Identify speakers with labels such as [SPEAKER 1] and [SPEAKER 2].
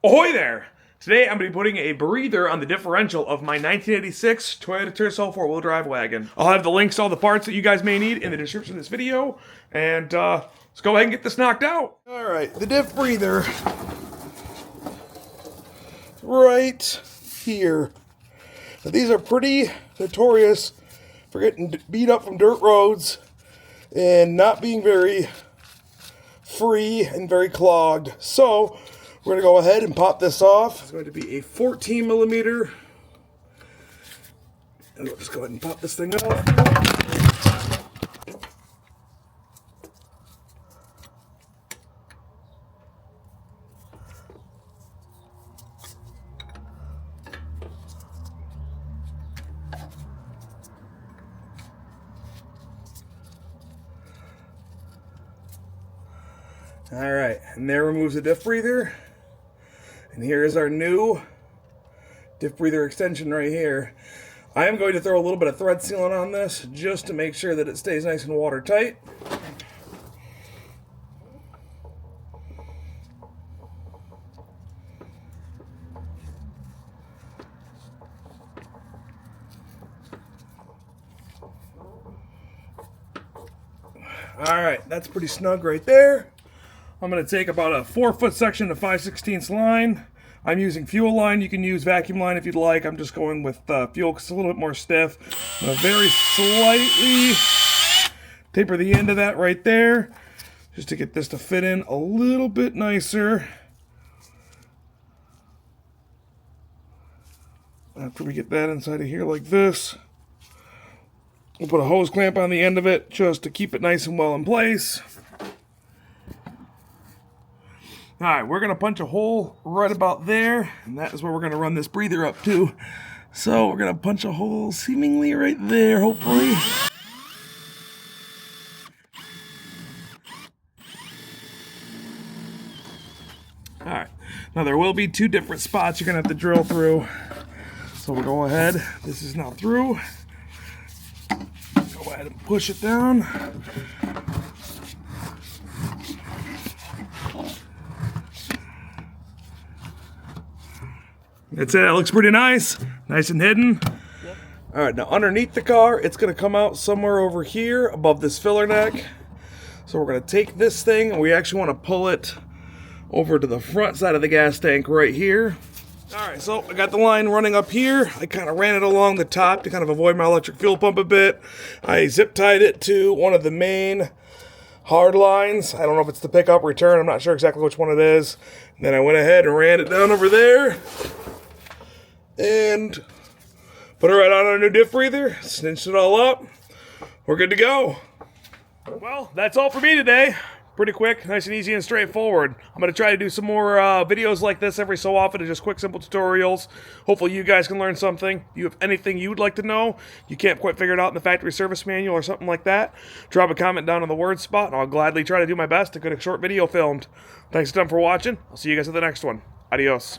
[SPEAKER 1] Ahoy there! Today I'm going to be putting a breather on the differential of my 1986 Toyota Tercel 4-wheel drive wagon. I'll have the links to all the parts that you guys may need in the description of this video, and let's go ahead and get this knocked out.
[SPEAKER 2] Alright, the diff breather right here. Now, these are pretty notorious for getting beat up from dirt roads and not being very free and very clogged. So we're going to go ahead and pop this off. It's going to be a 14 millimeter. And we'll just go ahead and pop this thing off. Alright, and there removes the diff breather. And here is our new diff breather extension right here. I am going to throw a little bit of thread sealant on this just to make sure that it stays nice and watertight. Alright, that's pretty snug right there. I'm going to take about a 4-foot section of 5/16 line. I'm using fuel line. You can use vacuum line if you'd like. I'm just going with fuel because it's a little bit more stiff. I'm going to very slightly taper the end of that right there just to get this to fit in a little bit nicer. After we get that inside of here like this, we'll put a hose clamp on the end of it just to keep it nice and well in place. Alright, we're going to punch a hole right about there, and that is where we're going to run this breather up to. So we're going to punch a hole seemingly right there, hopefully. Alright, now there will be 2 different spots you're going to have to drill through. So we'll go ahead, this is now through. Go ahead and push it down. That's it. It looks pretty nice. Nice and hidden. Yep. All right, now underneath the car, it's going to come out somewhere over here above this filler neck. So we're going to take this thing, and we actually want to pull it over to the front side of the gas tank right here. All right, so I got the line running up here. I kind of ran it along the top to kind of avoid my electric fuel pump a bit. I zip tied it to one of the main hard lines. I don't know if it's the pickup return. I'm not sure exactly which one it is. And then I went ahead and ran it down over there. And put it right on our new diff breather, cinched it all up. We're good to go. Well, that's all for me today. Pretty quick, nice and easy and straightforward. I'm going to try to do some more videos like this every so often, and just quick, simple tutorials. Hopefully you guys can learn something. If you have anything you would like to know, you can't quite figure it out in the factory service manual or something like that, drop a comment down in the word spot, and I'll gladly try to do my best to get a short video filmed. Thanks a ton for watching. I'll see you guys at the next one. Adios.